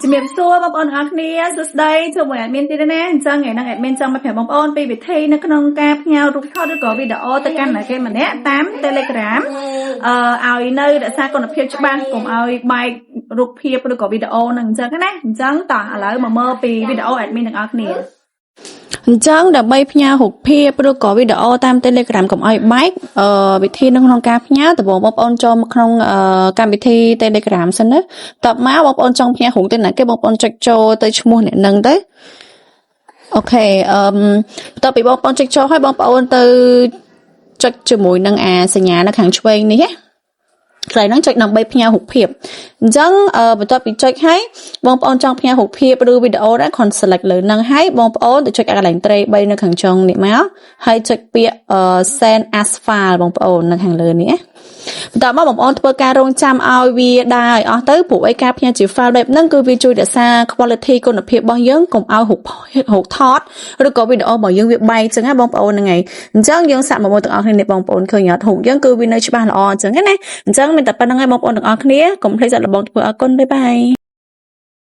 ជំរាបសួរបងប្អូនទាំងអស់គ្នាសួស្តីជួបមួយ admin ទៀតណាអញ្ចឹងថ្ងៃហ្នឹង admin ចង់មកប្រាប់បងប្អូនពីវិធីនៅក្នុងការផ្ញើរូបថតឬក៏វីដេអូទៅកាន់អ្នកគេម្នាក់តាម Telegram ឲ្យនៅរក្សាគុណភាពច្បាស់កុំឲ្យបែករូបភាពឬក៏វីដេអូហ្នឹងអញ្ចឹងណាអញ្ចឹងតោះឥឡូវមកមើលពីវីដេអូ admin ទាំងអស់គ្នាអញ្ចឹងដើម្បីផ្ញើរូបភាពឬក៏វីដេអូតាម Telegram កុំឲ្យបែកវិធីនៅក្នុងការផ្ញើតើបងប្អូនចូលមកក្នុងកម្មវិធី Telegram សិនណាតបមកបងប្អូនចង់ផ្ញើរូបទៅណាគេបងប្អូនចុចចូលទៅឈ្មោះអ្នកនឹងទៅអូខេបន្ទាប់ពីបងប្អូនចុចចូលហើយបងប្អូនទៅចុចជាមួយនឹងសញ្ញានៅខាងឆ្វេងនេះណាកន្លែងហ្នឹងចុចដើម្បីផ្ញើរូបភាពអញ្ចឹងបន្ទាប់ពីចុចហើយបងប្អូនចង់ផ្ញើរូបភាពឬវីដេអូដែរគ្រាន់ select លើហ្នឹងហើយបងប្អូនទៅចុចកន្លែងត្រី3នៅខាងចុងនេះមកហើយចុចពាក្យ send as file បងប្អូននៅខាងលើនេះបន្ទាប់មកបងប្អូនធ្វើការរងចាំឲ្យវាដែរឲ្យអស់ទៅព្រោះឯការផ្ញើជា file បែបហ្នឹងគឺវាជួយរក្សា quality គុណភាពរបស់យើងកុំឲ្យរូបថតឬក៏វីដេអូរបស់យើងវាបែកអញ្ចឹងណាបងប្អូនហ្នឹងហើយអញ្ចឹងយើងសាកមកមើលទាំងអស់គ្នានេះបងប្អូនឃើញអត់រូបយើងគឺវានៅច្បាស់ល្អអញ្ចឹងណាអញ្ចឹងមានតែប៉ុណ្្នឹងហើយបងប្អូនទាំងអស់គ្នាកុំភ្លេចសាកល្បងធ្វើអរគុណបាយបាយ